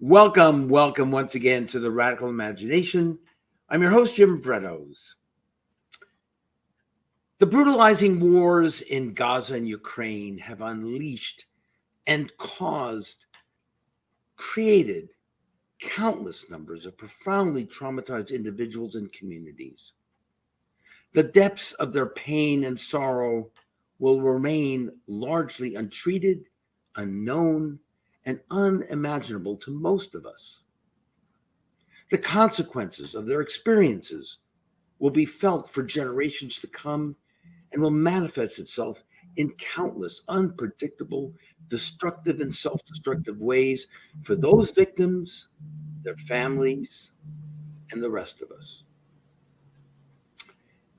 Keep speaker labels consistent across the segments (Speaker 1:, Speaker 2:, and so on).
Speaker 1: Welcome once again to the Radical Imagination. I'm your host, Jim Bredos. The brutalizing wars in Gaza and Ukraine have unleashed and created countless numbers of profoundly traumatized individuals and communities. The depths of their pain and sorrow will remain largely untreated, unknown, and unimaginable to most of us. The consequences of their experiences will be felt for generations to come and will manifest itself in countless unpredictable, destructive, and self-destructive ways for those victims, their families, and the rest of us.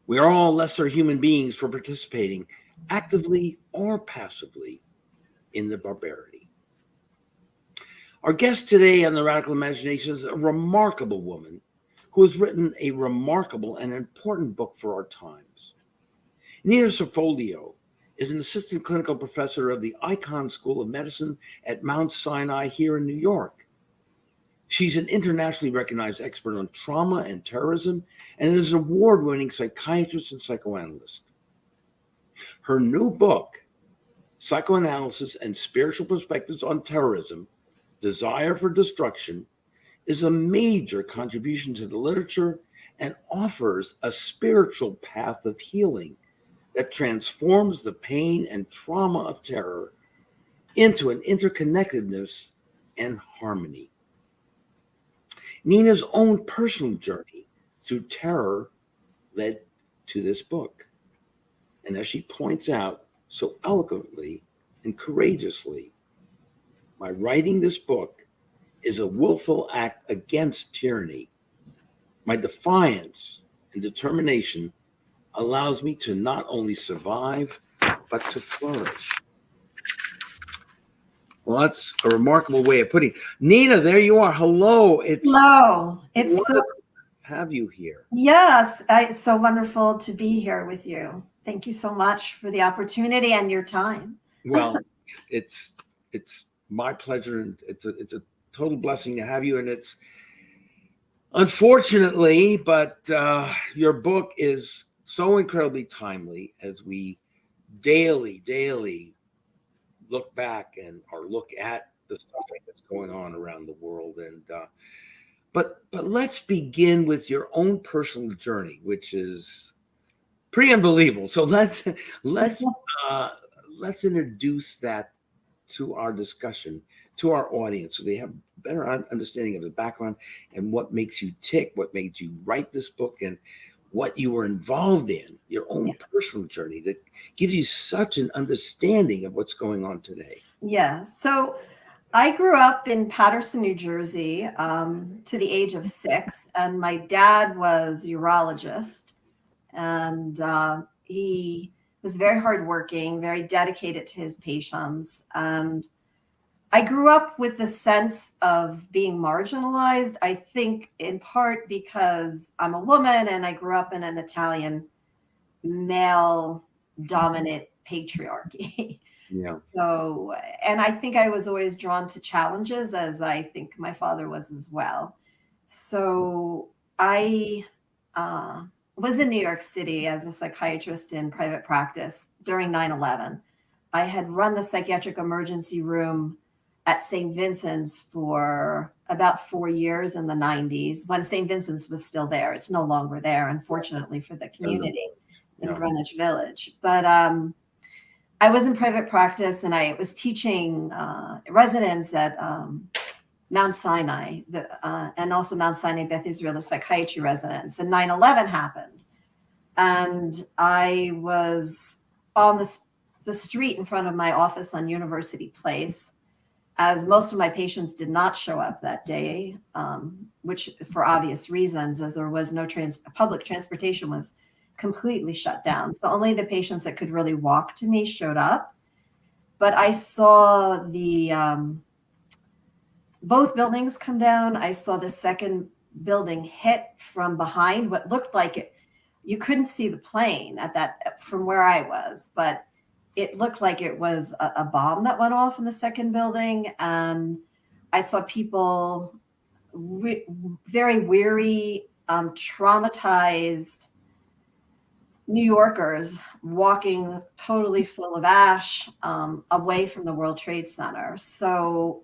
Speaker 1: We are all lesser human beings for participating actively or passively in the barbarity. Our guest today on the Radical Imagination is a remarkable woman who has written a remarkable and important book for our times. Nina Cerfolio is an assistant clinical professor of the Icahn School of Medicine at Mount Sinai here in New York. She's an internationally recognized expert on trauma and terrorism and is an award-winning psychiatrist and psychoanalyst. Her new book, Psychoanalysis and Spiritual Perspectives on Terrorism, Desire for Destruction, is a major contribution to the literature and offers a spiritual path of healing that transforms the pain and trauma of terror into an interconnectedness and harmony. Nina's own personal journey through terror led to this book. And as she points out so eloquently and courageously, my writing this book is a willful act against tyranny. My defiance and determination allows me to not only survive, but to flourish. Well, that's a remarkable way of putting it. Nina, there you are. Hello.
Speaker 2: Hello. It's so
Speaker 1: to have you here.
Speaker 2: Yes, it's so wonderful to be here with you. Thank you so much for the opportunity and your time.
Speaker 1: Well, it's my pleasure, and it's a total blessing to have you. And it's unfortunately, but your book is so incredibly timely as we daily look back or look at the stuff that's going on around the world. And but let's begin with your own personal journey, which is pretty unbelievable. So let's introduce that to our discussion, to our audience, so they have a better understanding of the background and what makes you tick, what made you write this book, and what you were involved in, your own personal journey that gives you such an understanding of what's going on today.
Speaker 2: Yeah. So I grew up in Paterson, New Jersey, to the age of 6, and my dad was a urologist, and he was very hardworking, very dedicated to his patients. And I grew up with the sense of being marginalized, I think in part because I'm a woman and I grew up in an Italian male dominant patriarchy.
Speaker 1: Yeah.
Speaker 2: So, and I think I was always drawn to challenges, as I think my father was as well. So I was in New York City as a psychiatrist in private practice during 9/11. I had run the psychiatric emergency room at St. Vincent's for about 4 years in the 90s, when St. Vincent's was still there. It's no longer there, unfortunately, for the community in Greenwich Village. But I was in private practice, and I was teaching residents at Mount Sinai, and also Mount Sinai Beth Israel, the psychiatry residents. And 9/11 happened. And I was on the street in front of my office on University Place, as most of my patients did not show up that day, which for obvious reasons, as there was no public transportation was completely shut down. So only the patients that could really walk to me showed up. But I saw both buildings come down. I saw the second building hit from behind, what looked like it. You couldn't see the plane from where I was, but it looked like it was a bomb that went off in the second building. And I saw people very weary, traumatized New Yorkers walking totally full of ash away from the World Trade Center. So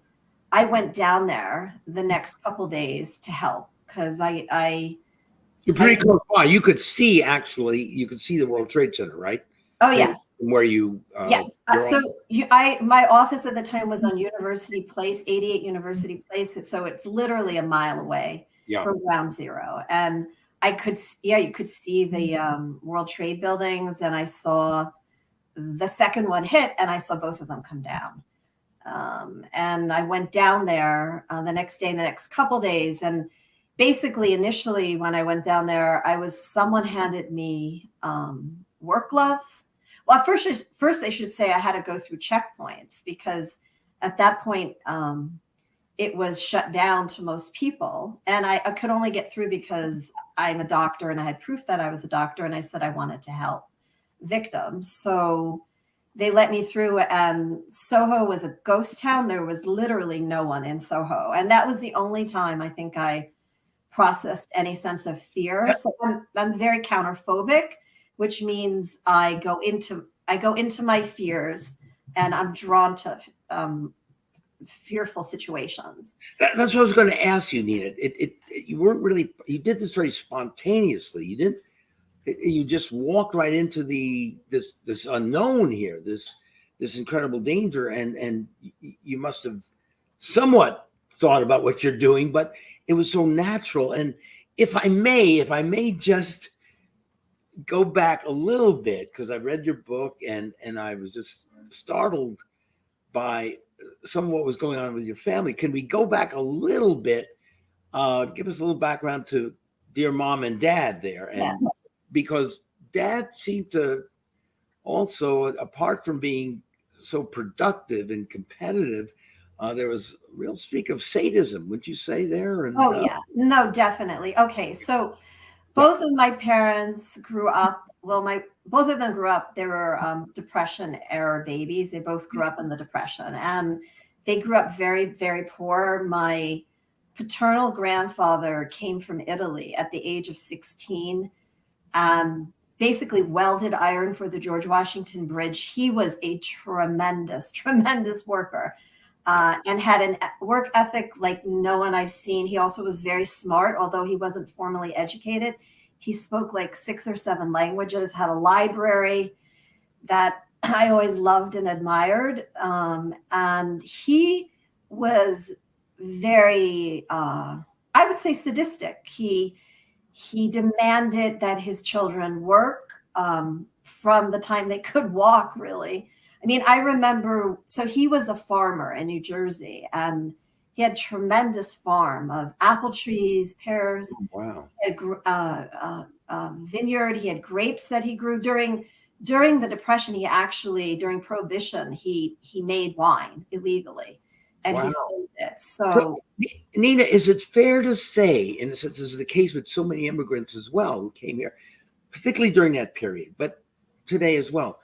Speaker 2: I went down there the next couple days to help because
Speaker 1: You're pretty close by. You could see the World Trade Center, right?
Speaker 2: Oh yes,
Speaker 1: from where you
Speaker 2: yes. My office at the time was on University Place, 88 University Place. So it's literally a mile away from Ground Zero, and you could see the World Trade buildings, and I saw the second one hit, and I saw both of them come down. And I went down there the next day, the next couple days, and basically, initially, when I went down there, someone handed me work gloves. Well, first I should say I had to go through checkpoints because at that point it was shut down to most people, and I could only get through because I'm a doctor and I had proof that I was a doctor, and I said I wanted to help victims. So they let me through, and Soho was a ghost town. There was literally no one in Soho, and that was the only time I think I processed any sense of fear. So I'm very counterphobic, which means I go into my fears, and I'm drawn to fearful situations.
Speaker 1: That's what I was going to ask you, Nina. You did this very spontaneously. You just walked right into this unknown here, this incredible danger, and you must have somewhat thought about what you're doing, but it was so natural. And if I may just go back a little bit, because I read your book and I was just startled by some of what was going on with your family. Can we go back a little bit? Give us a little background to dear mom and dad there. And
Speaker 2: yes.
Speaker 1: Because dad seemed to also, apart from being so productive and competitive, there was a real streak of sadism, wouldn't you say there? And,
Speaker 2: yeah, no, definitely. Okay, so both of my parents grew up. Well, both of them grew up. They were Depression era babies. They both grew up in the Depression, and they grew up very, very poor. My paternal grandfather came from Italy at the age of 16 and basically welded iron for the George Washington Bridge. He was a tremendous, tremendous worker. And had a work ethic like no one I've seen. He also was very smart, although he wasn't formally educated. He spoke like 6 or 7 languages, had a library that I always loved and admired. And he was very, I would say, sadistic. He demanded that his children work from the time they could walk, really. I mean, I remember, so he was a farmer in New Jersey, and he had a tremendous farm of apple trees, pears.
Speaker 1: wow.
Speaker 2: He had vineyard. He had grapes that he grew during the Depression. He actually, during Prohibition, he made wine illegally, and he sold it. So,
Speaker 1: Nina, is it fair to say, and this is the case with so many immigrants as well who came here, particularly during that period, but today as well,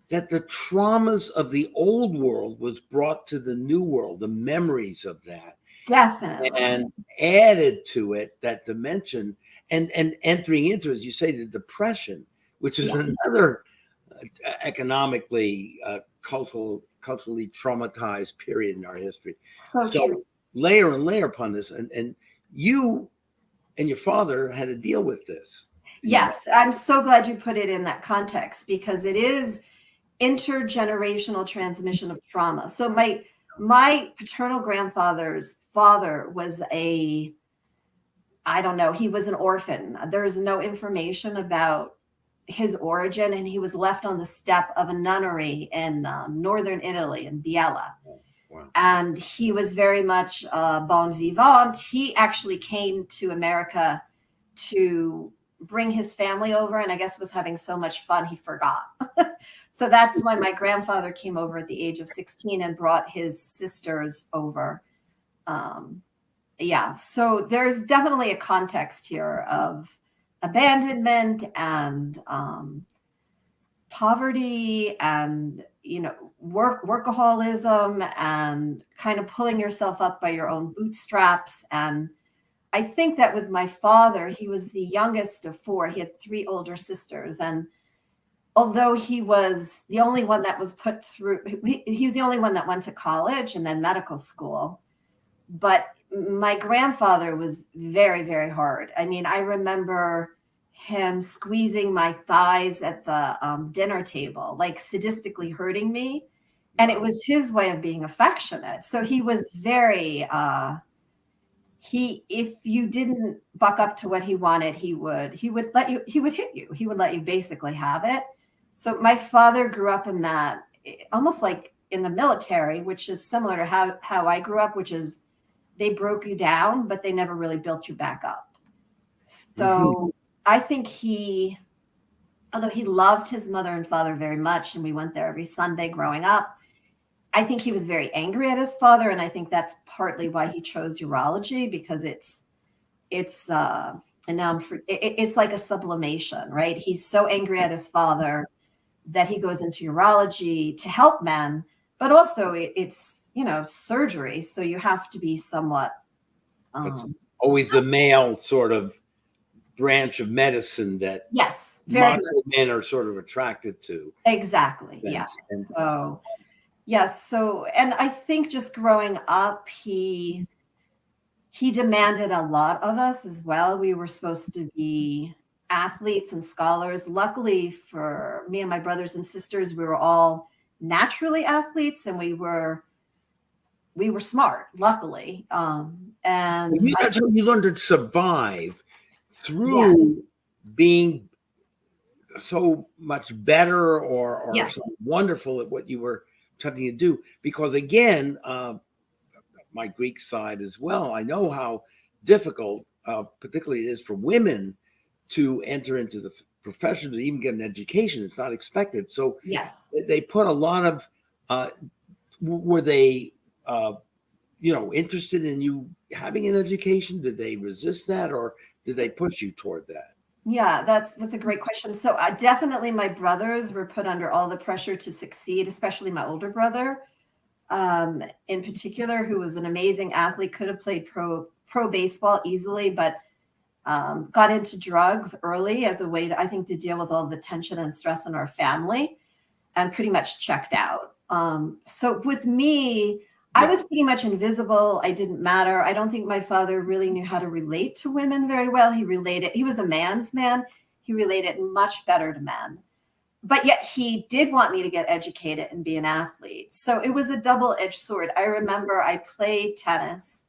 Speaker 1: that the traumas of the old world was brought to the new world, the memories of that,
Speaker 2: definitely,
Speaker 1: and added to it that dimension, and entering into, as you say, the Depression, which is another economically, culturally traumatized period in our history. So layer and layer upon this, and you and your father had to deal with this.
Speaker 2: Yes, I'm so glad you put it in that context, because it is intergenerational transmission of trauma. So my paternal grandfather's father was he was an orphan. There's no information about his origin, and he was left on the step of a nunnery in northern Italy, in Biella.
Speaker 1: Wow.
Speaker 2: And he was very much bon vivant. He actually came to America to bring his family over, and I guess was having so much fun he forgot. So that's why my grandfather came over at the age of 16 and brought his sisters over. So there's definitely a context here of abandonment and poverty and, workaholism and kind of pulling yourself up by your own bootstraps. And I think that with my father, he was the youngest of four. He had three older sisters. And although he was the only one that was put through, he was the only one that went to college and then medical school. But my grandfather was very, very hard. I mean, I remember him squeezing my thighs at the dinner table, like sadistically hurting me. And it was his way of being affectionate. So he was very, if you didn't buck up to what he wanted, he would hit you. He would let you basically have it. So my father grew up in that, almost like in the military, which is similar to how I grew up, which is they broke you down, but they never really built you back up. So I think although he loved his mother and father very much, and we went there every Sunday growing up, I think he was very angry at his father. And I think that's partly why he chose urology, because it's like a sublimation, right? He's so angry at his father that he goes into urology to help men, but also it's surgery. So you have to be somewhat.
Speaker 1: It's always the male sort of branch of medicine that
Speaker 2: yes, very
Speaker 1: macho men are sort of attracted to.
Speaker 2: Exactly. Yeah. So yes. So, and I think just growing up, he demanded a lot of us as well. We were supposed to be athletes and scholars. Luckily for me and my brothers and sisters, we were all naturally athletes, and we were smart, luckily. And
Speaker 1: that's how you learned to survive through being so much better or so wonderful at what you were attempting to do. Because again, my Greek side as well, I know how difficult, particularly it is for women to enter into the profession, to even get an education. It's not expected. So they put a lot of, were they, interested in you having an education? Did they resist that, or did they push you toward that?
Speaker 2: Yeah, that's a great question. So definitely my brothers were put under all the pressure to succeed, especially my older brother, in particular, who was an amazing athlete, could have played pro baseball easily, but got into drugs early as a way to, I think, to deal with all the tension and stress in our family, and pretty much checked out. So with me, I was pretty much invisible. I didn't matter. I don't think my father really knew how to relate to women very well. He was a man's man. He related much better to men. But yet he did want me to get educated and be an athlete. So it was a double-edged sword. I remember I played tennis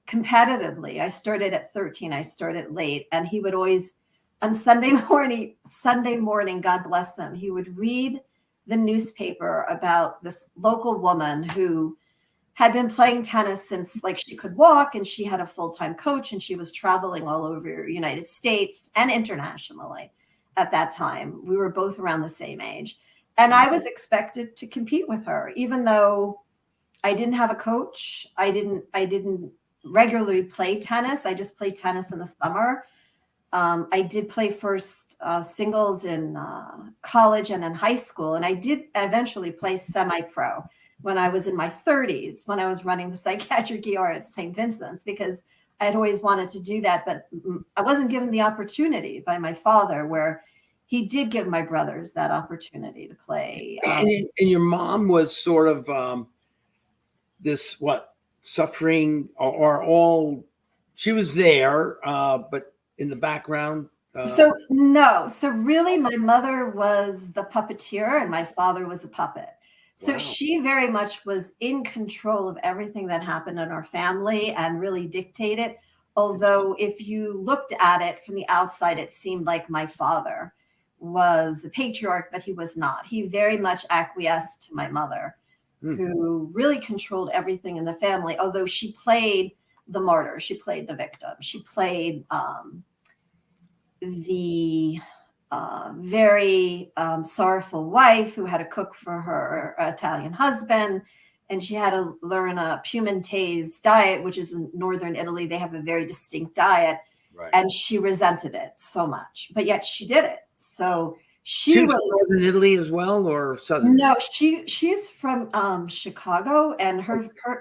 Speaker 2: competitively. I started at 13. I started late. And he would always, on Sunday morning, God bless him, he would read the newspaper about this local woman who had been playing tennis since she could walk, and she had a full-time coach, and she was traveling all over the United States and internationally at that time. We were both around the same age. And I was expected to compete with her, even though I didn't have a coach. I didn't regularly play tennis. I just played tennis in the summer. I did play first singles in college and in high school. And I did eventually play semi-pro when I was in my 30s, when I was running the psychiatric ER at St. Vincent's, because I had always wanted to do that, but I wasn't given the opportunity by my father, where he did give my brothers that opportunity to play.
Speaker 1: And your mom was sort of this, suffering or all, she was there, but in the background?
Speaker 2: So really my mother was the puppeteer and my father was a puppet. So she very much was in control of everything that happened in our family and really dictated. Although if you looked at it from the outside, it seemed like my father was the patriarch, but he was not. He very much acquiesced to my mother, who really controlled everything in the family. Although she played the martyr, she played the victim, she played the very sorrowful wife who had to cook for her Italian husband, and she had to learn a Piemontese diet, which is in northern Italy. They have a very distinct diet, and she resented it so much, but yet she did it. So
Speaker 1: She
Speaker 2: She
Speaker 1: was
Speaker 2: was
Speaker 1: from Northern Italy as well, or Southern Italy?
Speaker 2: no, she's from Chicago, and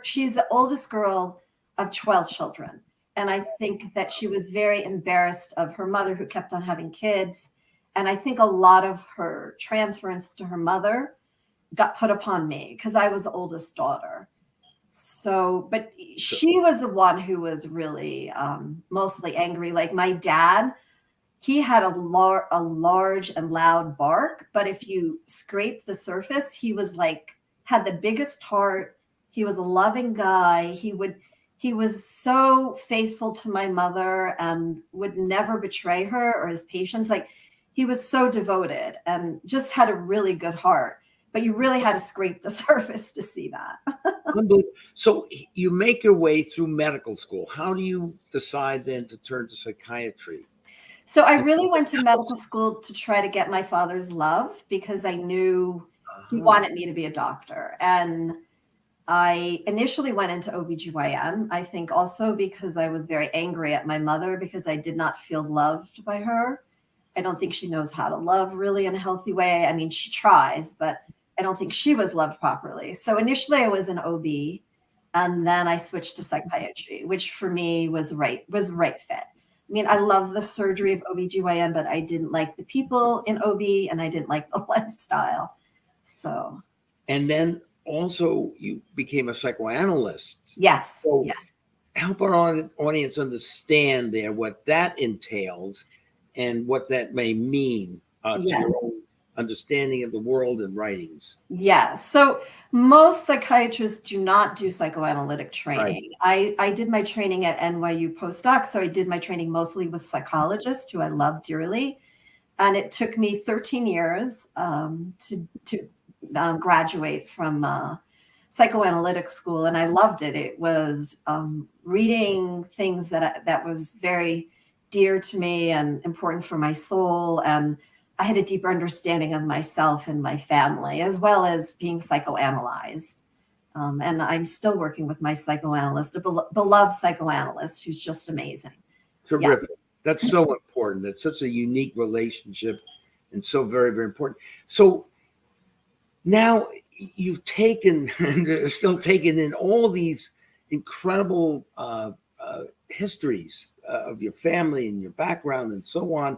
Speaker 2: she's the oldest girl of 12 children. And I think that she was very embarrassed of her mother, who kept on having kids. And I think a lot of her transference to her mother got put upon me because I was the oldest daughter. So, but she was the one who was really mostly angry. Like my dad, he had a large and loud bark, but if you scrape the surface, he was like had the biggest heart. He was a loving guy. He was so faithful to my mother and would never betray her or his patients. Like he was so devoted and just had a really good heart. But you really had to scrape the surface to see that.
Speaker 1: Unbelievable. So you make your way through medical school. How do you decide then to turn to psychiatry?
Speaker 2: So I really went to medical school to try to get my father's love because I knew he wanted me to be a doctor. And I initially went into OBGYN, I think also because I was very angry at my mother because I did not feel loved by her. I don't think she knows how to love really in a healthy way. I mean, she tries, but I don't think she was loved properly. So initially I was an OB, and then I switched to psychiatry, which for me was right fit. I mean, I love the surgery of OBGYN, but I didn't like the people in OB and I didn't like the lifestyle. So,
Speaker 1: And then also you became a psychoanalyst.
Speaker 2: yes,
Speaker 1: So
Speaker 2: yes,
Speaker 1: help our audience understand there what that entails and what that may mean to
Speaker 2: yes.
Speaker 1: your own understanding of the world and writings.
Speaker 2: Yeah. So most psychiatrists do not do psychoanalytic
Speaker 1: Right.
Speaker 2: training. I did my training at NYU postdoc. So I did my training mostly with psychologists who I love dearly. And it took me 13 years to graduate from psychoanalytic school. And I loved it. It was reading things that was very dear to me and important for my soul. And I had a deeper understanding of myself and my family, as well as being psychoanalyzed. And I'm still working with my psychoanalyst, a beloved psychoanalyst who's just amazing. Yeah.
Speaker 1: Terrific. That's so important. That's such a unique relationship and so very, very important. So now you've taken and are still taking in all these incredible histories of your family and your background and so on,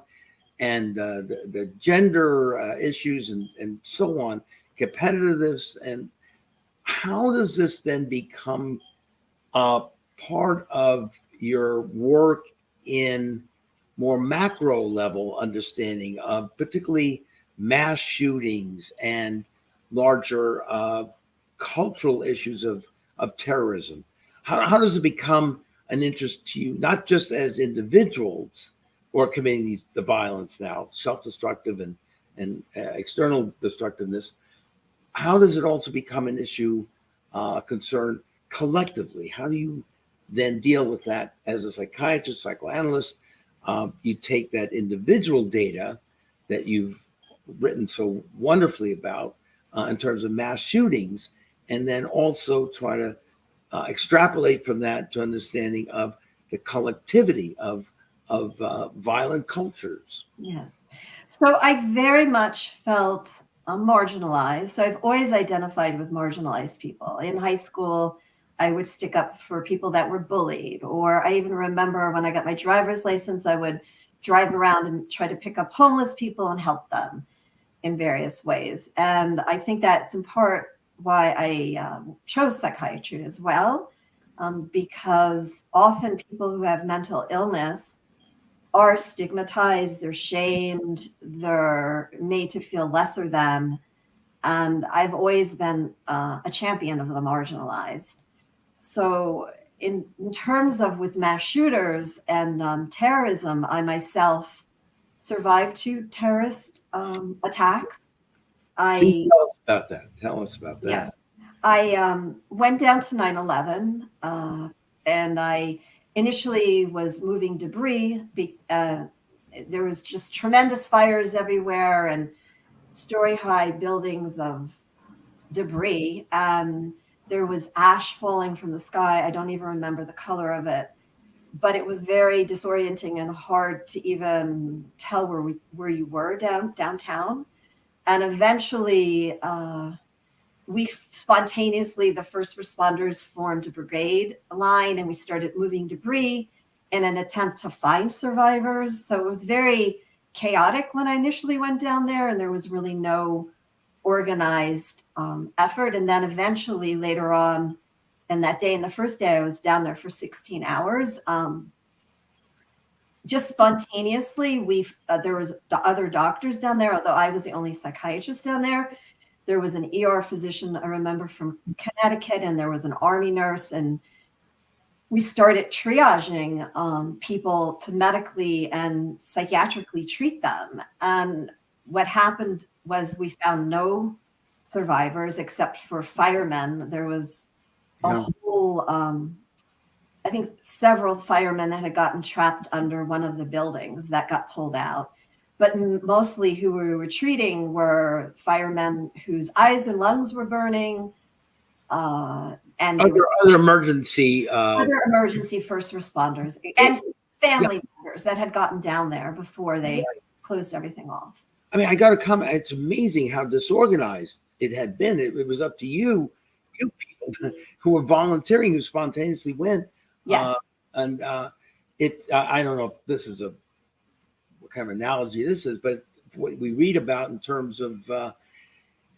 Speaker 1: and the gender issues and so on, competitiveness. And how does this then become part of your work in more macro level understanding of particularly mass shootings and larger cultural issues of terrorism? How does it become an interest to you, not just as individuals who are committing the violence now, self-destructive and external destructiveness? How does it also become an issue, concern collectively? How do you then deal with that as a psychiatrist, psychoanalyst? You take that individual data that you've written so wonderfully about in terms of mass shootings, and then also try to extrapolate from that to understanding of the collectivity of violent cultures.
Speaker 2: Yes. So I very much felt marginalized. So I've always identified with marginalized people. In high school, I would stick up for people that were bullied. Or I even remember when I got my driver's license, I would drive around and try to pick up homeless people and help them in various ways. And I think that's in part why I chose psychiatry as well, because often people who have mental illness are stigmatized, they're shamed, they're made to feel lesser than. And I've always been a champion of the marginalized. So, in terms of with mass shooters and terrorism, I myself survived 2 terrorist attacks.
Speaker 1: Can you
Speaker 2: I,
Speaker 1: tell us about that? Tell us about that.
Speaker 2: yes, I went down to 9/11 and I initially was moving debris. There was just tremendous fires everywhere and story high buildings of debris. And there was ash falling from the sky. I don't even remember the color of it. but it was very disorienting and hard to even tell where you were downtown. And eventually, we spontaneously, the first responders formed a brigade line, and we started moving debris in an attempt to find survivors. So it was very chaotic when I initially went down there, and there was really no organized effort. And then eventually later on in that day, and the first day I was down there for 16 hours, just spontaneously, there was other doctors down there, although I was the only psychiatrist down there. There was an ER physician, I remember, from Connecticut, and there was an Army nurse, and we started triaging people to medically and psychiatrically treat them. And what happened was we found no survivors except for firemen. There was a whole, I think several firemen that had gotten trapped under one of the buildings that got pulled out. But mostly who we were treating were firemen whose eyes and lungs were burning. And
Speaker 1: other emergency
Speaker 2: first responders and family members that had gotten down there before they closed everything off.
Speaker 1: I mean, I got to comment. It's amazing how disorganized it had been. It was up to you people who were volunteering, who spontaneously went.
Speaker 2: Yes.
Speaker 1: I don't know if this is what kind of analogy this is, but what we read about in terms of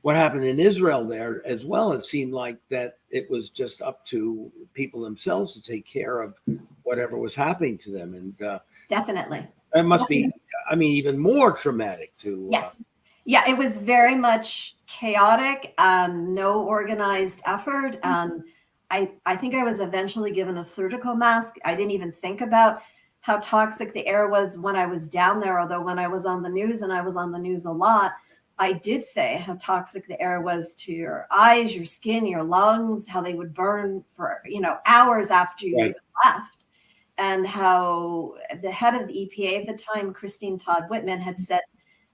Speaker 1: what happened in Israel there as well, it seemed like that it was just up to people themselves to take care of whatever was happening to them. And
Speaker 2: definitely.
Speaker 1: It must be, I mean, even more traumatic to.
Speaker 2: Yes. Yeah, it was very much chaotic and no organized effort. And I think I was eventually given a surgical mask. I didn't even think about how toxic the air was when I was down there. Although when I was on the news, and I was on the news a lot, I did say how toxic the air was to your eyes, your skin, your lungs, how they would burn for, hours after you even left. And how the head of the EPA at the time, Christine Todd Whitman, had said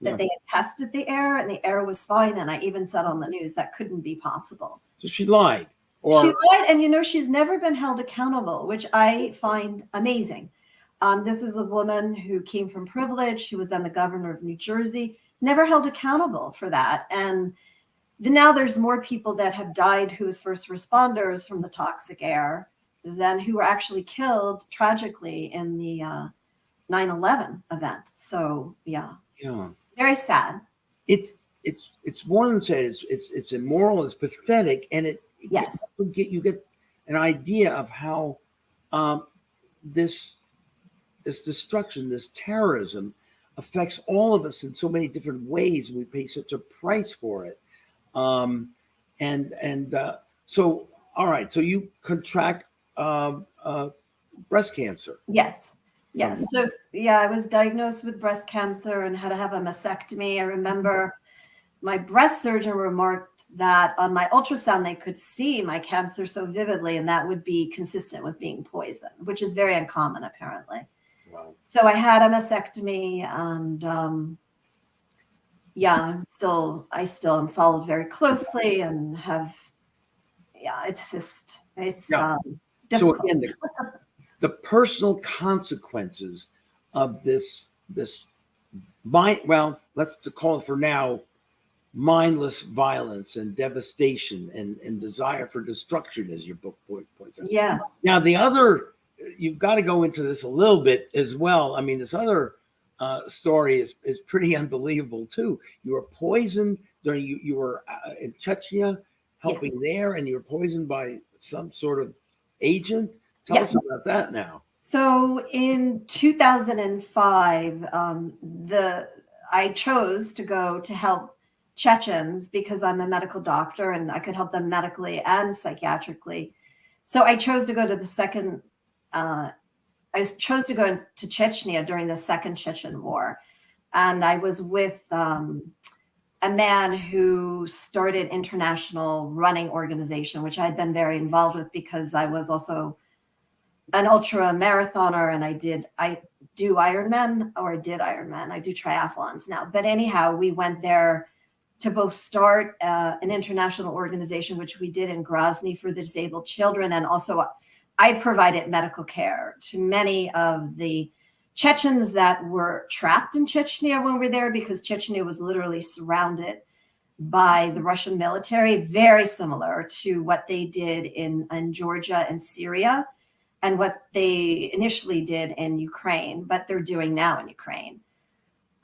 Speaker 2: that they had tested the air and the air was fine. And I even said on the news that couldn't be possible.
Speaker 1: So she lied.
Speaker 2: She lied, and she's never been held accountable, which I find amazing. This is a woman who came from privilege. She was then the governor of New Jersey, never held accountable for that. And now there's more people that have died who as first responders from the toxic air than who were actually killed tragically in the 9/11 event. So yeah, very sad.
Speaker 1: It's more than sad. It's immoral. It's pathetic, and you get an idea of how this destruction, this terrorism, affects all of us in so many different ways, and we pay such a price for it. So all right, so you contract breast cancer.
Speaker 2: Yes. So I was diagnosed with breast cancer and had to have a mastectomy. I remember my breast surgeon remarked that on my ultrasound they could see my cancer so vividly, and that would be consistent with being poisoned, which is very uncommon apparently.
Speaker 1: Wow.
Speaker 2: So I had a mastectomy, and I still am followed very closely and have, it's difficult.
Speaker 1: So again, the personal consequences of this let's call it for now, mindless violence and devastation and desire for destruction, as your book points out.
Speaker 2: Yes.
Speaker 1: Now, you've got to go into this a little bit as well. I mean, this other story is pretty unbelievable too. You were poisoned during you were in Chechnya helping there, and you were poisoned by some sort of agent. Tell us about that now.
Speaker 2: So in 2005, I chose to go to help Chechens because I'm a medical doctor and I could help them medically and psychiatrically. So I chose to go to to Chechnya during the Second Chechen War. And I was with a man who started international running organization, which I had been very involved with because I was also an ultra marathoner, and I did Ironman. I do triathlons now. But anyhow, we went there to both start an international organization, which we did in Grozny for the disabled children. And also I provided medical care to many of the Chechens that were trapped in Chechnya when we were there, because Chechnya was literally surrounded by the Russian military, very similar to what they did in Georgia and Syria, and what they initially did in Ukraine, but they're doing now in Ukraine.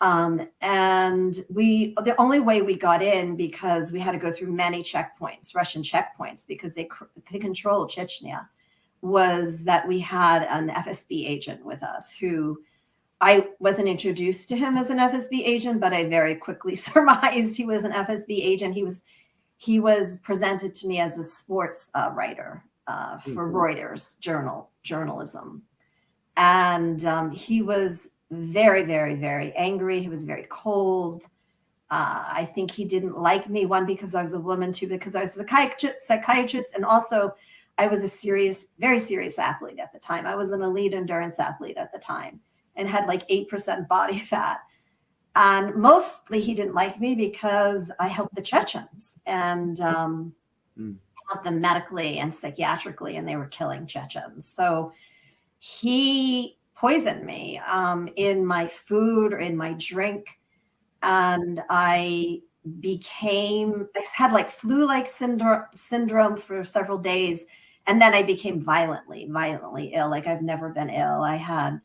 Speaker 2: And the only way we got in, because we had to go through many checkpoints, Russian checkpoints, because they controlled Chechnya, was that we had an FSB agent with us who, I wasn't introduced to him as an FSB agent, but I very quickly surmised he was an FSB agent. He was presented to me as a sports writer for Reuters journalism. And he was very, very, very angry. He was very cold. I think he didn't like me, one, because I was a woman, two, because I was a psychiatrist, and also I was a very serious athlete at the time. I was an elite endurance athlete at the time and had like 8% body fat. And mostly he didn't like me because I helped the Chechens and helped them medically and psychiatrically, and they were killing Chechens. So he poisoned me in my food or in my drink. And I had like flu-like syndrome for several days. And then I became violently ill. Like I've never been ill. I had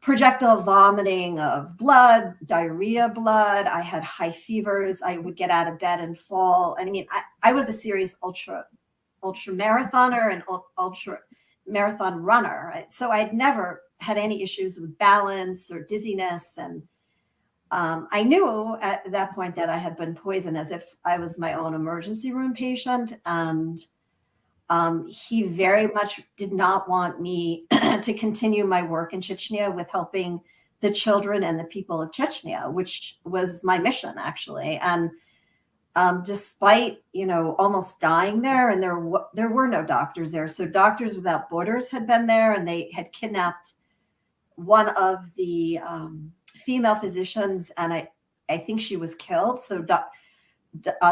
Speaker 2: projectile vomiting of blood, diarrhea blood. I had high fevers. I would get out of bed and fall. I mean, I was a serious ultra marathoner and ultra marathon runner. Right? So I'd never had any issues with balance or dizziness. And I knew at that point that I had been poisoned, as if I was my own emergency room patient. And he very much did not want me to continue my work in Chechnya with helping the children and the people of Chechnya, which was my mission, actually. And despite, almost dying there, and there were no doctors there. So Doctors Without Borders had been there, and they had kidnapped one of the female physicians, and I think she was killed. So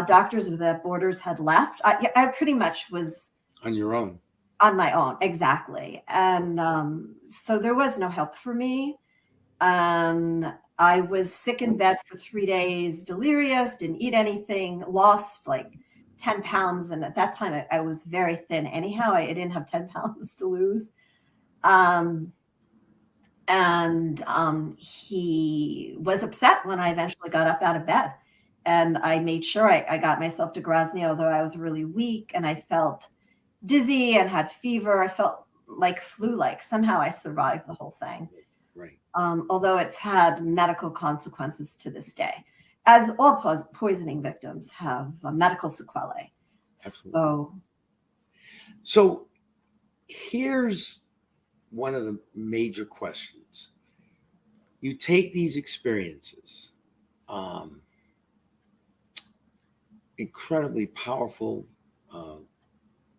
Speaker 2: Doctors Without Borders had left. I pretty much was
Speaker 1: on your own.
Speaker 2: On my own, exactly. And so there was no help for me. I was sick in bed for 3 days, delirious, didn't eat anything, lost like 10 pounds. And at that time, I was very thin anyhow. I didn't have 10 pounds to lose. He was upset when I eventually got up out of bed. And I made sure I got myself to Grozny, although I was really weak and I felt dizzy and had fever. I felt like flu-like. Somehow I survived the whole thing.
Speaker 1: Right.
Speaker 2: Although it's had medical consequences to this day, as all poisoning victims have medical sequelae.
Speaker 1: Absolutely. So here's one of the major questions. You take these experiences, incredibly powerful,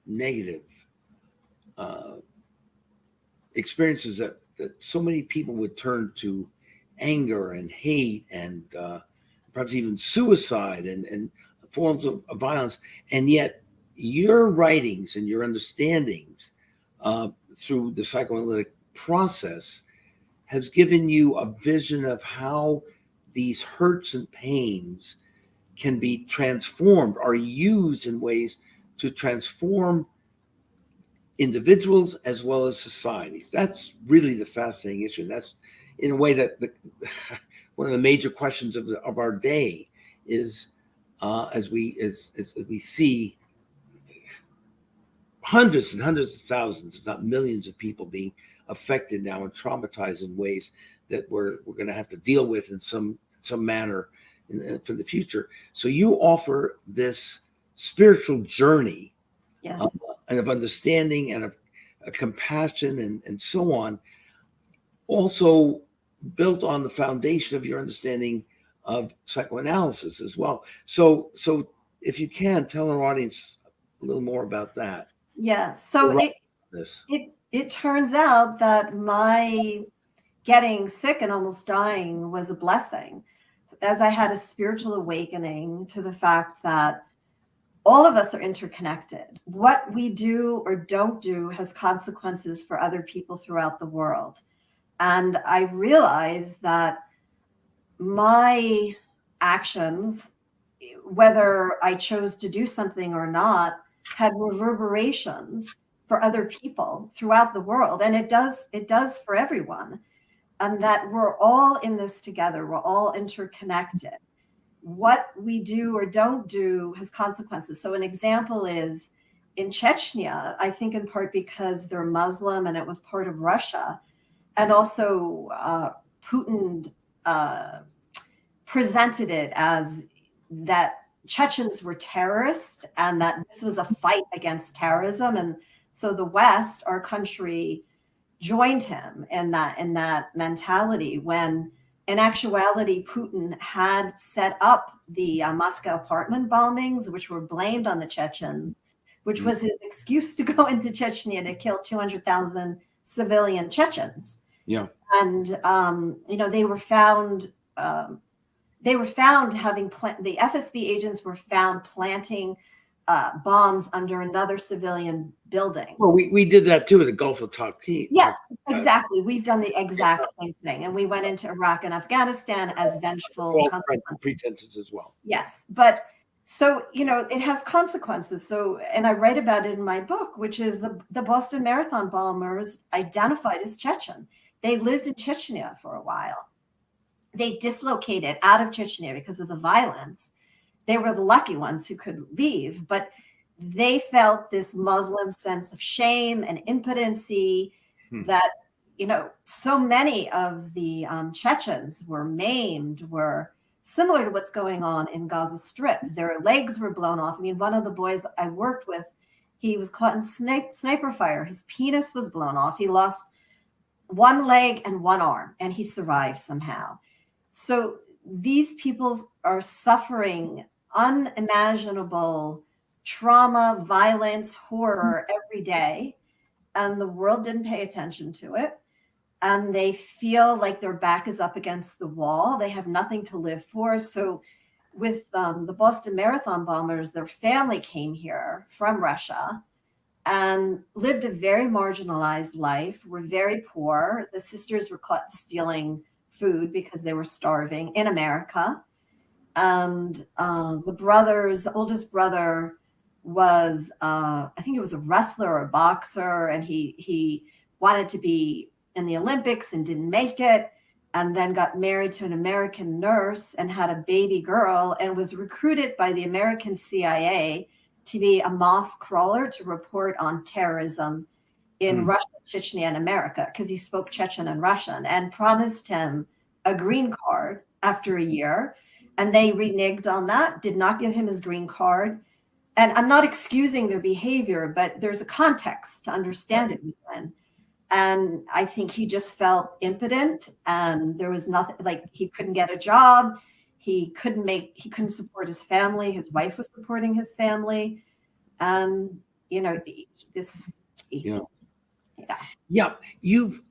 Speaker 1: negative experiences that so many people would turn to anger and hate and perhaps even suicide and forms of violence. And yet your writings and your understandings through the psychoanalytic process has given you a vision of how these hurts and pains can be transformed, are used in ways to transform individuals as well as societies. That's really the fascinating issue. And that's in a way that one of the major questions of our day is as we see hundreds and hundreds of thousands, if not millions of people being affected now and traumatized in ways that we're going to have to deal with in some manner for the future. So you offer this spiritual journey.
Speaker 2: Yes.
Speaker 1: And of understanding and of compassion and so on, also built on the foundation of your understanding of psychoanalysis as well. So if you can, tell our audience a little more about that.
Speaker 2: Yes. So it turns out that my getting sick and almost dying was a blessing, as I had a spiritual awakening to the fact that all of us are interconnected. What we do or don't do has consequences for other people throughout the world. And I realized that my actions, whether I chose to do something or not, had reverberations for other people throughout the world. And it does for everyone. And that we're all in this together. We're all interconnected. What we do or don't do has consequences. So an example is in Chechnya, I think in part because they're Muslim and it was part of Russia. And also Putin presented it as that Chechens were terrorists and that this was a fight against terrorism. And so the West, our country, joined him in that mentality, when in actuality, Putin had set up the Moscow apartment bombings, which were blamed on the Chechens, which was his excuse to go into Chechnya to kill 200,000 civilian Chechens.
Speaker 1: Yeah.
Speaker 2: And, they were found having, the FSB agents were found planting bombs under another civilian building.
Speaker 1: Well, we did that too in the Gulf of Tonkin.
Speaker 2: Yes, exactly. We've done the exact same thing. And we went into Iraq and Afghanistan as vengeful consequences.
Speaker 1: Pretenses as well.
Speaker 2: Yes. But so, it has consequences. So, and I write about it in my book, which is the Boston Marathon bombers identified as Chechen. They lived in Chechnya for a while. They dislocated out of Chechnya because of the violence. They were the lucky ones who could leave, but they felt this Muslim sense of shame and impotency that, so many of the Chechens were maimed, were similar to what's going on in Gaza Strip. Their legs were blown off. I mean, one of the boys I worked with, he was caught in sniper fire. His penis was blown off. He lost one leg and one arm, and he survived somehow. So these people are suffering unimaginable trauma, violence, horror every day, and the world didn't pay attention to it. And they feel like their back is up against the wall. They have nothing to live for. So with the Boston Marathon bombers, their family came here from Russia and lived a very marginalized life, were very poor. The sisters were caught stealing food because they were starving in America. And the oldest brother was, I think he was a wrestler or a boxer, and he wanted to be in the Olympics and didn't make it, and then got married to an American nurse and had a baby girl and was recruited by the American CIA to be a mosque crawler to report on terrorism in Russia, Chechnya, and America, because he spoke Chechen and Russian, and promised him a green card after a year. And they reneged on that, did not give him his green card. And I'm not excusing their behavior, but there's a context to understand it within. And I think he just felt impotent, and there was nothing, like he couldn't get a job. He couldn't support his family. His wife was supporting his family. And,
Speaker 1: Yeah. You've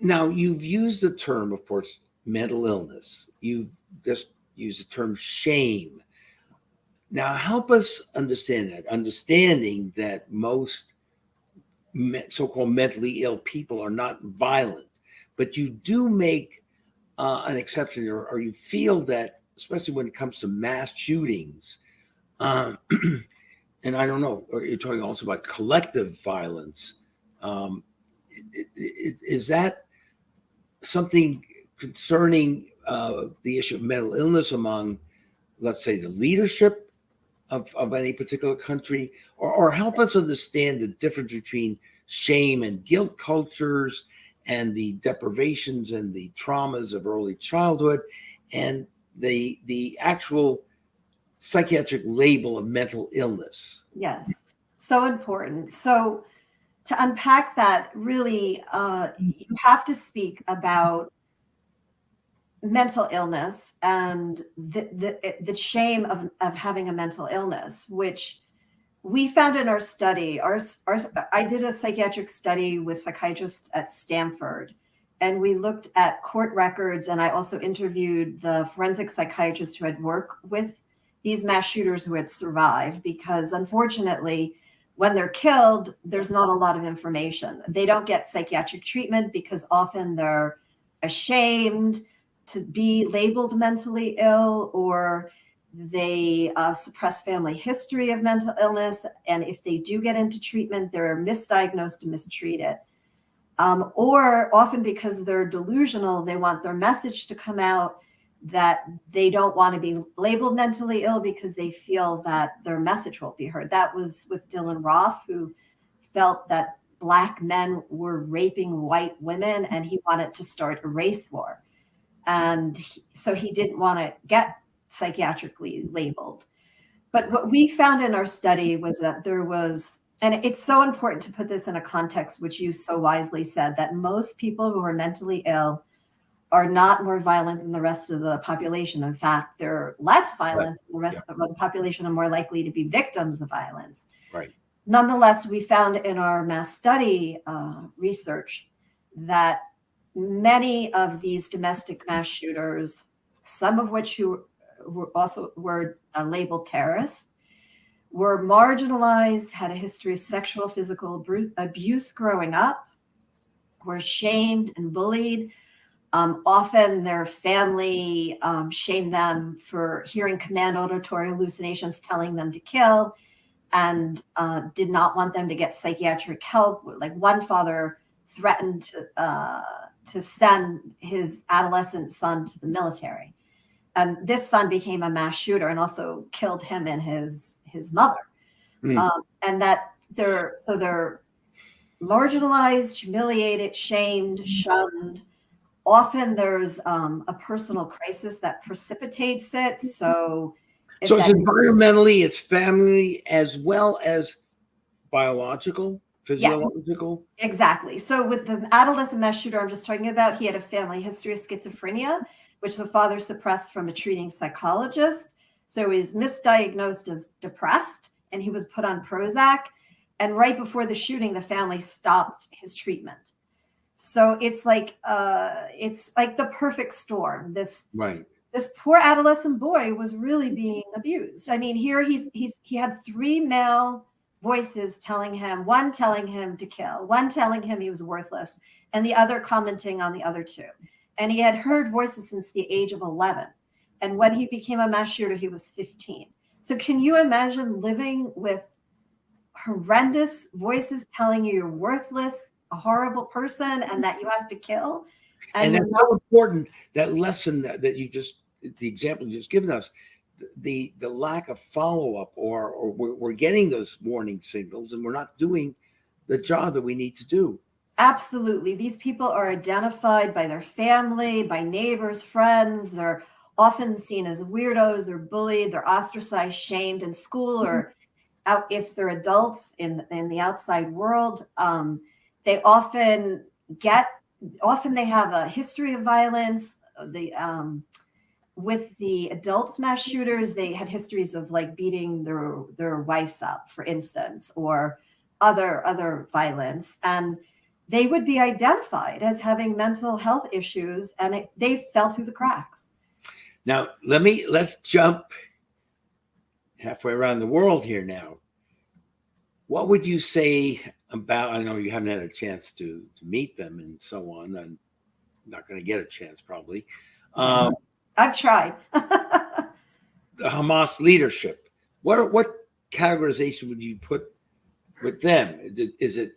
Speaker 1: used the term, of course, mental illness. You've just used the term shame. Now, help us understand that, understanding that most so-called mentally ill people are not violent, but you do make an exception, or you feel that, especially when it comes to mass shootings, and I don't know, or you're talking also about collective violence. Is that something concerning the issue of mental illness among, let's say, the leadership of any particular country, or help us understand the difference between shame and guilt cultures and the deprivations and the traumas of early childhood and the actual psychiatric label of mental illness?
Speaker 2: Yes, so important. So to unpack that, really, you have to speak about mental illness and the shame of having a mental illness, which we found in our study. I did a psychiatric study with psychiatrists at Stanford, and we looked at court records, and I also interviewed the forensic psychiatrists who had worked with these mass shooters who had survived, because unfortunately, when they're killed, there's not a lot of information. They don't get psychiatric treatment because often they're ashamed to be labeled mentally ill, or they suppress family history of mental illness. And if they do get into treatment, they're misdiagnosed and mistreated. Or often because they're delusional, they want their message to come out that they don't want to be labeled mentally ill because they feel that their message won't be heard. That was with Dylan Roth, who felt that Black men were raping white women and he wanted to start a race war. And so he didn't want to get psychiatrically labeled. But what we found in our study was that there was, and it's so important to put this in a context, which you so wisely said, that most people who are mentally ill are not more violent than the rest of the population. In fact, they're less violent than the rest of the population and more likely to be victims of violence.
Speaker 1: Right.
Speaker 2: Nonetheless, we found in our mass study research that many of these domestic mass shooters, some of which who were labeled terrorists, were marginalized, had a history of sexual, physical abuse growing up, were shamed and bullied. Often their family shamed them for hearing command auditory hallucinations telling them to kill, and did not want them to get psychiatric help. Like one father threatened to send his adolescent son to the military. And this son became a mass shooter and also killed him and his mother. And that they're marginalized, humiliated, shamed, shunned. Often there's a personal crisis that precipitates it. So
Speaker 1: it's environmentally, it's family, as well as biological, physiological.
Speaker 2: Yes, exactly. So with the adolescent mass shooter I'm just talking about, he had a family history of schizophrenia, which the father suppressed from a treating psychologist. So he's misdiagnosed as depressed, and he was put on Prozac. And right before the shooting, the family stopped his treatment. So it's like the perfect storm. This poor adolescent boy was really being abused. I mean, here he had three male voices telling him, one telling him to kill, one telling him he was worthless, and the other commenting on the other two. And he had heard voices since the age of 11. And when he became a mass shooter, he was 15. So can you imagine living with horrendous voices telling you you're worthless, a horrible person, and that you have to kill?
Speaker 1: And that's so important, that lesson that you just, the example you just given us, the lack of follow-up, or we're getting those warning signals and we're not doing the job that we need to do.
Speaker 2: Absolutely. These people are identified by their family, by neighbors, friends. They're often seen as weirdos. They're bullied. They're ostracized, shamed in school, or out if they're adults in the outside world. They often they have a history of violence. With the adult mass shooters, they had histories of like beating their wives up, for instance, or other violence, and they would be identified as having mental health issues, and they fell through the cracks.
Speaker 1: Now, let's jump halfway around the world here now. What would you say about, I know you haven't had a chance to meet them and so on. I'm not going to get a chance probably.
Speaker 2: I've tried.
Speaker 1: The Hamas leadership. What categorization would you put with them? Is it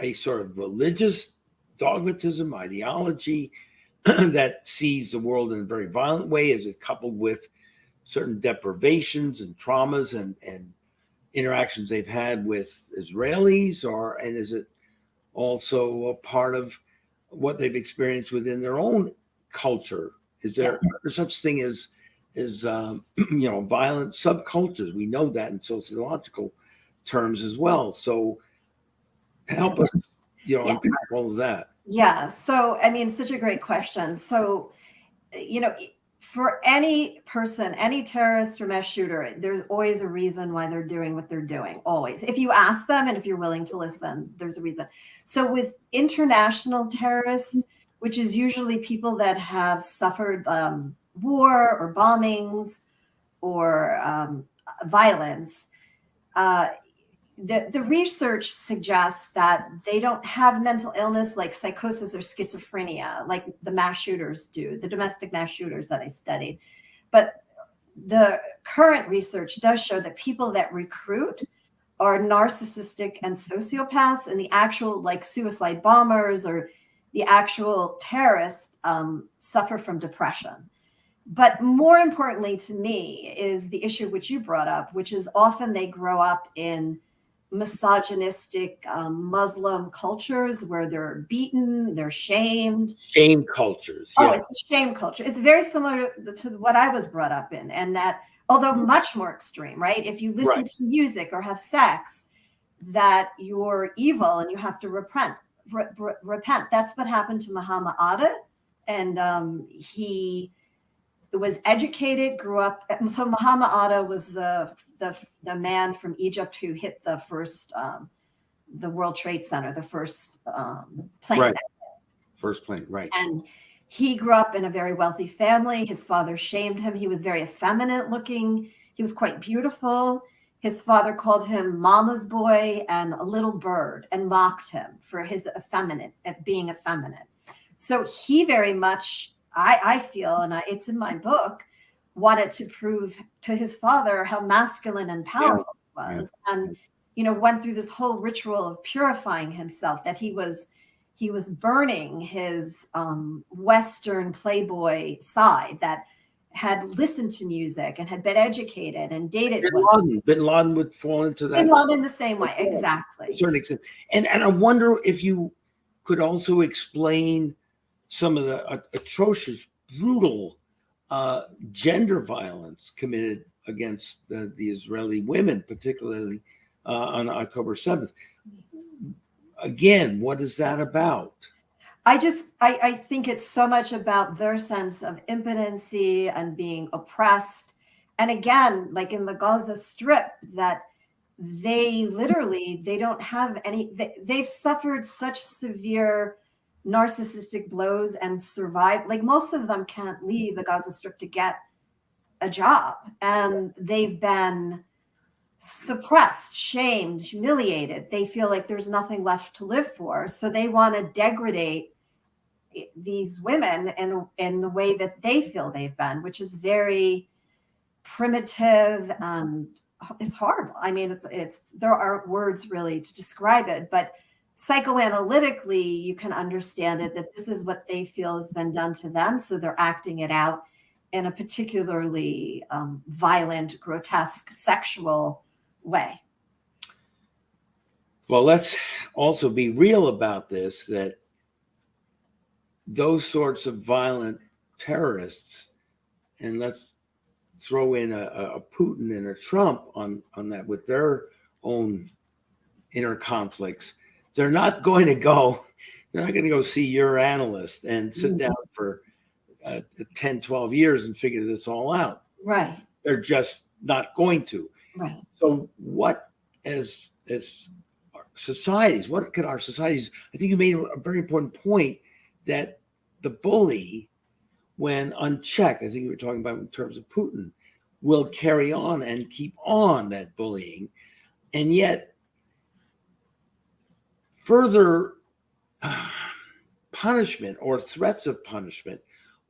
Speaker 1: a sort of religious dogmatism, ideology that sees the world in a very violent way? Is it coupled with certain deprivations and traumas and interactions they've had with Israelis, and is it also a part of what they've experienced within their own culture? Is there such thing as violent subcultures? We know that in sociological terms as well. So help us, unpack all of that.
Speaker 2: Yeah. So, I mean, such a great question. So, for any person, any terrorist or mass shooter, there's always a reason why they're doing what they're doing. Always. If you ask them and if you're willing to listen, there's a reason. So with international terrorists, which is usually people that have suffered war or bombings, or violence, the research suggests that they don't have mental illness like psychosis or schizophrenia, like the mass shooters do, the domestic mass shooters that I studied. But the current research does show that people that recruit are narcissistic and sociopaths, and the actual like suicide bombers or the actual terrorists suffer from depression. But more importantly to me is the issue which you brought up, which is often they grow up in misogynistic Muslim cultures where they're beaten, they're shamed.
Speaker 1: Shame cultures.
Speaker 2: Oh,
Speaker 1: Yeah.
Speaker 2: it's a shame culture. It's very similar to what I was brought up in, and that, although much more extreme, right? If you listen
Speaker 1: Right.
Speaker 2: to music or have sex, that you're evil and you have to repent. Repent. That's what happened to Muhammad Ali, and he was educated, grew up. So Muhammad Ali was the man from Egypt who hit the first the World Trade Center, the first plane.
Speaker 1: Right. First plane. Right.
Speaker 2: And he grew up in a very wealthy family. His father shamed him. He was very effeminate looking. He was quite beautiful. His father called him mama's boy and a little bird and mocked him for his being effeminate. So he very much, I feel, and it's in my book, wanted to prove to his father how masculine and powerful he was. Yeah. And, went through this whole ritual of purifying himself, that he was burning his Western playboy side that had listened to music and had been educated and dated.
Speaker 1: Bin Laden would fall into that.
Speaker 2: Bin Laden the same way, exactly.
Speaker 1: To a certain extent. And I wonder if you could also explain some of the atrocious, brutal gender violence committed against the Israeli women, particularly on October 7th. Again, what is that about?
Speaker 2: I think it's so much about their sense of impotency and being oppressed. And again, like in the Gaza Strip, that they don't have any, they've suffered such severe narcissistic blows and survived. Like most of them can't leave the Gaza Strip to get a job. And they've been suppressed, shamed, humiliated. They feel like there's nothing left to live for. So they want to degrade these women in the way that they feel they've been, which is very primitive and it's horrible. I mean, it's there aren't words really to describe it, but psychoanalytically, you can understand it, that this is what they feel has been done to them. So they're acting it out in a particularly violent, grotesque, sexual way.
Speaker 1: Well, let's also be real about this, that those sorts of violent terrorists, and let's throw in a Putin and a Trump on that with their own inner conflicts, they're not going to go see your analyst and sit down for 10, 12 years and figure this all out.
Speaker 2: Right.
Speaker 1: They're just not going to.
Speaker 2: Right.
Speaker 1: So what, as societies, what could our societies, I think you made a very important point, that the bully, when unchecked, I think you were talking about in terms of Putin, will carry on and keep on that bullying. And yet further punishment or threats of punishment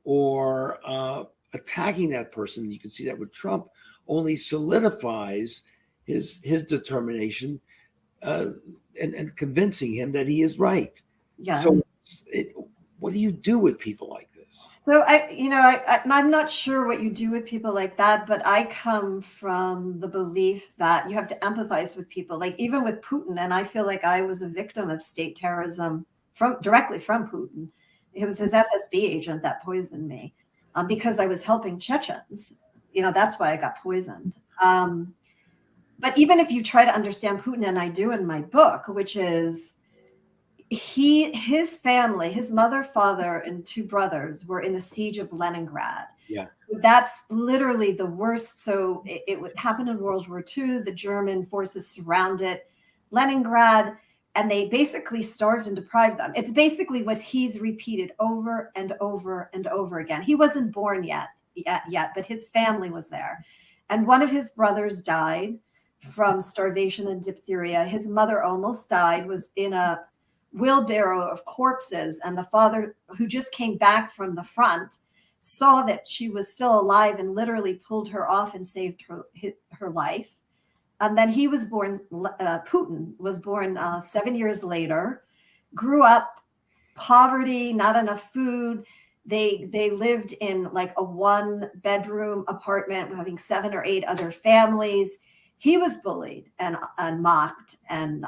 Speaker 1: or attacking that person, you can see that with Trump, only solidifies his determination and convincing him that he is right.
Speaker 2: Yes.
Speaker 1: So what do you do with people like this?
Speaker 2: So I'm not sure what you do with people like that, but I come from the belief that you have to empathize with people, like even with Putin. And I feel like I was a victim of state terrorism directly from Putin. It was his FSB agent that poisoned me because I was helping Chechens. That's why I got poisoned. But even if you try to understand Putin, and I do in my book, which is his family, his mother, father, and two brothers were in the siege of Leningrad.
Speaker 1: Yeah.
Speaker 2: That's literally the worst. So it would happen in World War II. The German forces surrounded Leningrad, and they basically starved and deprived them. It's basically what he's repeated over and over and over again. He wasn't born yet, but his family was there. And one of his brothers died from starvation and diphtheria. His mother almost died, was in a wheelbarrow of corpses. And the father, who just came back from the front, saw that she was still alive and literally pulled her off and saved her life. And then he was born, Putin was born 7 years later, grew up, poverty, not enough food. They lived in like a 1-bedroom apartment with, I think, 7 or 8 other families. He was bullied and mocked and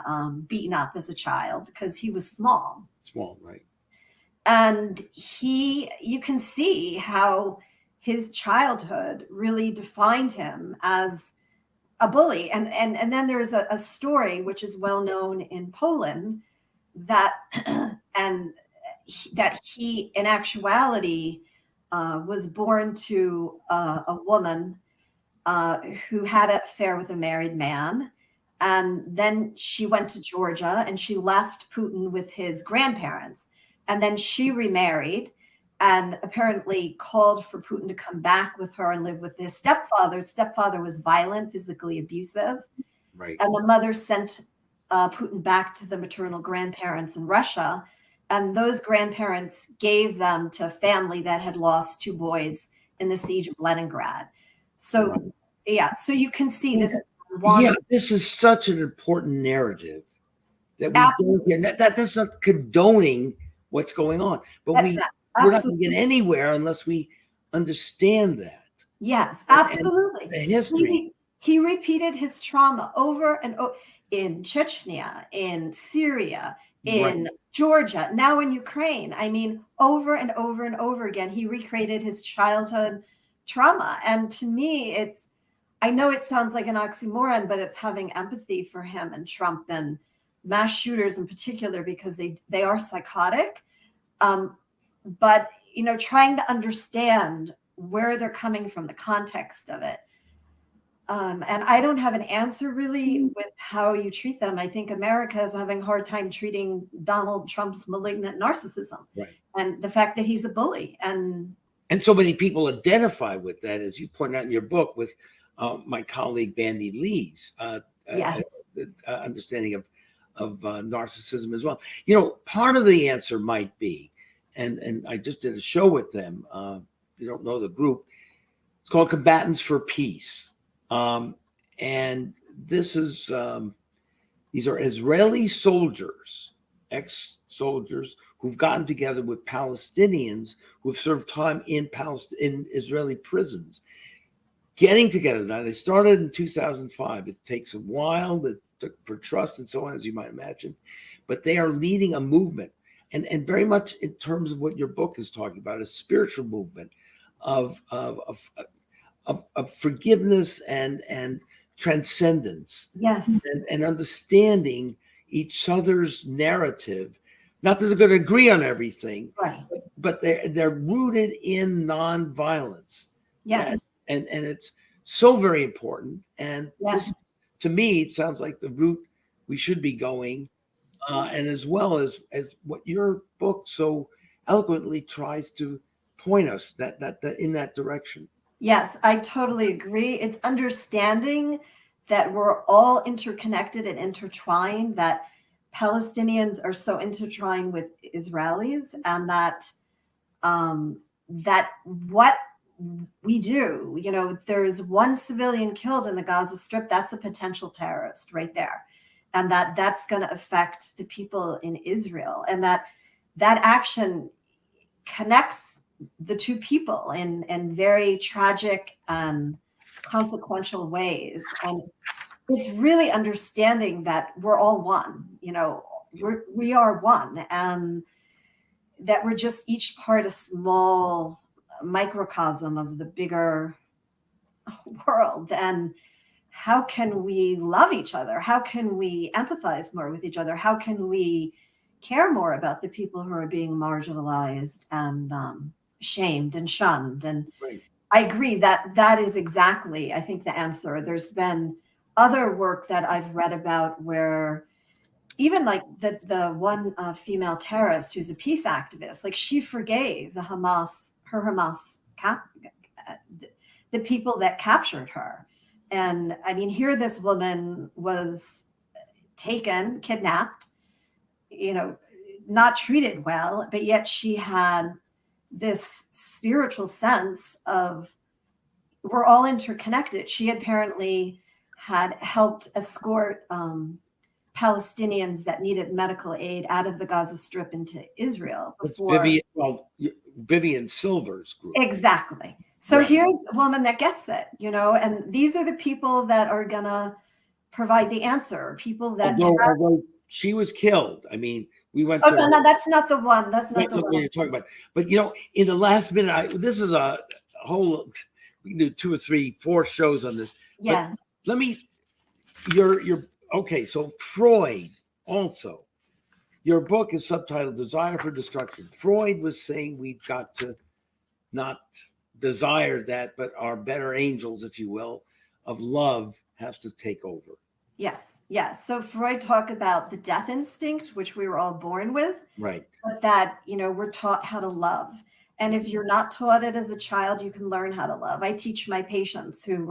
Speaker 2: beaten up as a child because he was small.
Speaker 1: Small, right.
Speaker 2: And you can see how his childhood really defined him as a bully. And then there's a story which is well known in Poland that that he in actuality was born to a woman who had an affair with a married man. And then she went to Georgia and she left Putin with his grandparents. And then she remarried and apparently called for Putin to come back with her and live with his stepfather. His stepfather was violent, physically abusive.
Speaker 1: Right.
Speaker 2: And the mother sent Putin back to the maternal grandparents in Russia. And those grandparents gave them to a family that had lost 2 boys in the siege of Leningrad. So, right. Yeah, so you can see this.
Speaker 1: Yeah, this is such an important narrative that we don't get. That's not condoning what's going on, but we're not going to get anywhere unless we understand that.
Speaker 2: Yes, absolutely.
Speaker 1: And the history.
Speaker 2: He repeated his trauma over and over in Chechnya, in Syria, in Georgia, now in Ukraine. I mean, over and over and over again, he recreated his childhood trauma. And to me, I know it sounds like an oxymoron, but it's having empathy for him and Trump and mass shooters in particular, because they are psychotic. But, trying to understand where they're coming from, the context of it. And I don't have an answer really with how you treat them. I think America is having a hard time treating Donald Trump's malignant narcissism, and the fact that he's a bully. And
Speaker 1: so many people identify with that, as you point out in your book, with my colleague Bandy Lee's understanding of narcissism as well. Part of the answer might be, and I just did a show with them. You don't know the group. It's called Combatants for Peace. And this is, these are Israeli soldiers, ex-soldiers who've gotten together with Palestinians who've served time in Israeli prisons, getting together. Now, they started in 2005. It takes a while for trust and so on, as you might imagine, but they are leading a movement, and very much in terms of what your book is talking about, a spiritual movement of forgiveness and transcendence.
Speaker 2: Yes.
Speaker 1: And understanding each other's narrative. Not that they're going to agree on everything, but they're rooted in nonviolence.
Speaker 2: Yes.
Speaker 1: And it's so very important. And this, to me, it sounds like the route we should be going. And as well as what your book so eloquently tries to point us that in that direction.
Speaker 2: Yes, I totally agree. It's understanding that we're all interconnected and intertwined, that Palestinians are so intertwined with Israelis, and that what we do, there's one civilian killed in the Gaza Strip, that's a potential terrorist right there. And that's going to affect the people in Israel, and that action connects the two people in very tragic and consequential ways. And it's really understanding that we're all one, we are one, and that we're just each part a small microcosm of the bigger world. And how can we love each other? How can we empathize more with each other? How can we care more about the people who are being marginalized and shamed and shunned? And I agree that is exactly, I think, the answer. There's been other work that I've read about where even like the one female terrorist who's a peace activist, like she forgave the Hamas, the people that captured her. And I mean, here this woman was taken, kidnapped, you know, not treated well, but yet she had this spiritual sense of we're all interconnected. She apparently had helped escort Palestinians that needed medical aid out of the Gaza Strip into Israel before.
Speaker 1: Vivian Silver's group.
Speaker 2: Exactly. So
Speaker 1: Right.
Speaker 2: here's a woman that gets it, you know, and these are the people that are gonna provide the answer. People that
Speaker 1: Although she was killed. I mean, we went
Speaker 2: oh
Speaker 1: to
Speaker 2: no, that's not the one. That's not
Speaker 1: that's
Speaker 2: the
Speaker 1: what
Speaker 2: one.
Speaker 1: you're talking about. But you know, in the last minute, this is a whole. We can do 2 or 3, 4 shows on this.
Speaker 2: Yes.
Speaker 1: But let me. You're okay. So Freud also. Your book is subtitled "Desire for Destruction." Freud was saying we've got to not desire that, but our better angels, if you will, of love has to take over.
Speaker 2: Yes. Yes. So Freud talked about the death instinct, which we were all born with,
Speaker 1: Right.
Speaker 2: but that, you know, we're taught how to love. And if you're not taught it as a child, you can learn how to love. I teach my patients who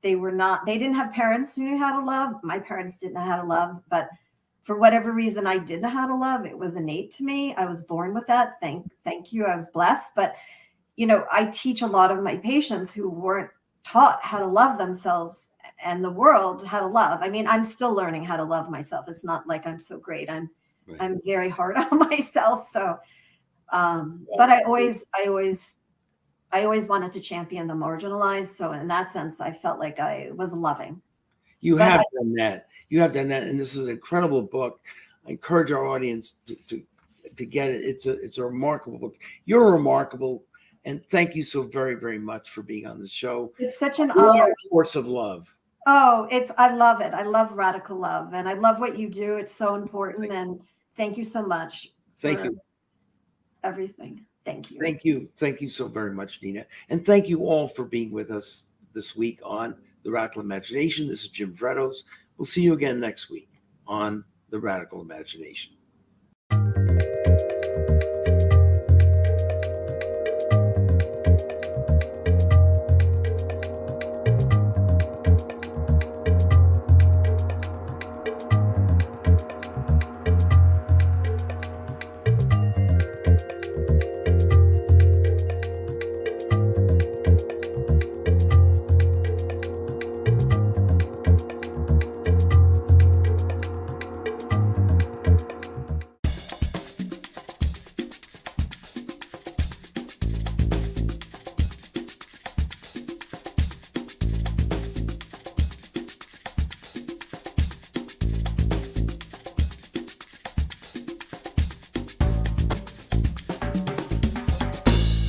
Speaker 2: they didn't have parents who knew how to love. My parents didn't know how to love, but for whatever reason, I did know how to love. It was innate to me. I was born with that. Thank you. I was blessed. But, you know, I teach a lot of my patients who weren't taught how to love themselves and the world how to love. I mean, I'm still learning how to love myself. It's not like I'm so great. I'm very hard on myself. So, but I always wanted to champion the marginalized. So in that sense, I felt like I was loving.
Speaker 1: You have done that. You have done that, and this is an incredible book. I encourage our audience to get it. It's a remarkable book. You're remarkable, and thank you so very, very much for being on the show.
Speaker 2: It's such an honor.
Speaker 1: Force of love.
Speaker 2: Oh, I love it. I love radical love, and I love what you do. It's so important, and thank you so much.
Speaker 1: Thank you.
Speaker 2: Everything. Thank you.
Speaker 1: Thank you. Thank you so very much, Nina, and thank you all for being with us this week on The Radical Imagination. This is Jim Fredos. We'll see you again next week on The Radical Imagination.